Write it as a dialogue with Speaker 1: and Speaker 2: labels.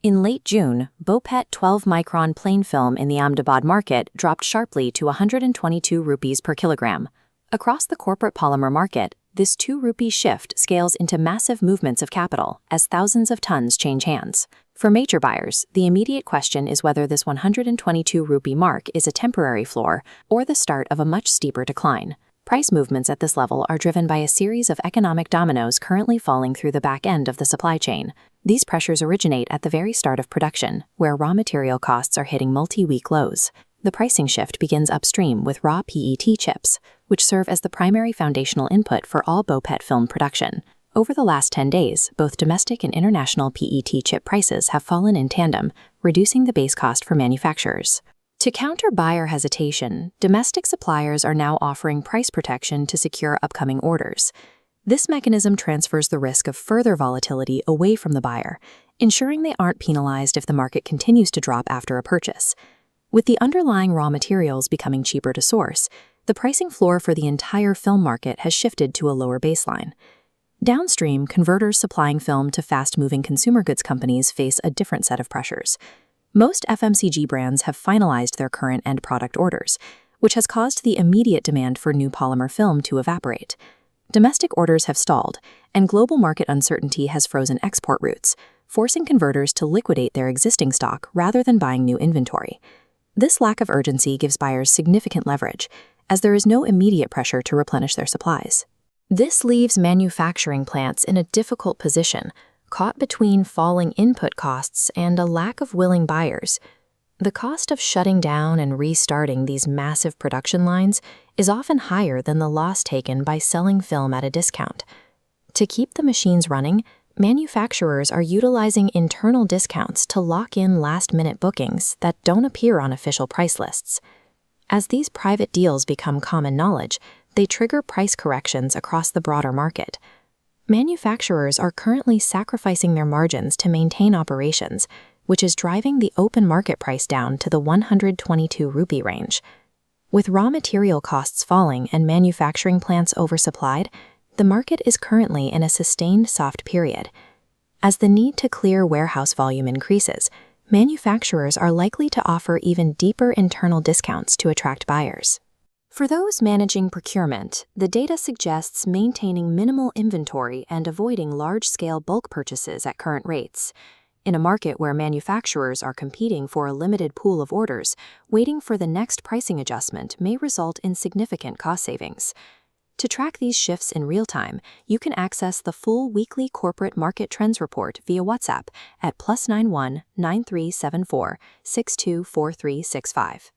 Speaker 1: In late June, BOPET 12-micron plain film in the Ahmedabad market dropped sharply to 122 rupees per kilogram. Across the corporate polymer market, this 2 rupee shift scales into massive movements of capital as thousands of tons change hands. For major buyers, the immediate question is whether this 122 rupee mark is a temporary floor or the start of a much steeper decline. Price movements at this level are driven by a series of economic dominoes currently falling through the back end of the supply chain. These pressures originate at the very start of production, where raw material costs are hitting multi-week lows. The pricing shift begins upstream with raw PET chips, which serve as the primary foundational input for all BOPET film production. Over the last 10 days, both domestic and international PET chip prices have fallen in tandem, reducing the base cost for manufacturers. To counter buyer hesitation, domestic suppliers are now offering price protection to secure upcoming orders. This mechanism transfers the risk of further volatility away from the buyer, ensuring they aren't penalized if the market continues to drop after a purchase. With the underlying raw materials becoming cheaper to source, the pricing floor for the entire film market has shifted to a lower baseline. Downstream, converters supplying film to fast-moving consumer goods companies face a different set of pressures. Most FMCG brands have finalized their current end product orders, which has caused the immediate demand for new polymer film to evaporate. Domestic orders have stalled, and global market uncertainty has frozen export routes, forcing converters to liquidate their existing stock rather than buying new inventory. This lack of urgency gives buyers significant leverage, as there is no immediate pressure to replenish their supplies. This leaves manufacturing plants in a difficult position, caught between falling input costs and a lack of willing buyers. The cost of shutting down and restarting these massive production lines is often higher than the loss taken by selling film at a discount. To keep the machines running, manufacturers are utilizing internal discounts to lock in last-minute bookings that don't appear on official price lists. As these private deals become common knowledge, they trigger price corrections across the broader market. Manufacturers are currently sacrificing their margins to maintain operations, which is driving the open market price down to the 122 rupee range. With raw material costs falling and manufacturing plants oversupplied, the market is currently in a sustained soft period. As the need to clear warehouse volume increases, manufacturers are likely to offer even deeper internal discounts to attract buyers. For those managing procurement, the data suggests maintaining minimal inventory and avoiding large-scale bulk purchases at current rates. In a market where manufacturers are competing for a limited pool of orders, waiting for the next pricing adjustment may result in significant cost savings. To track these shifts in real time, you can access the full weekly corporate market trends report via WhatsApp at +91 9374 624365.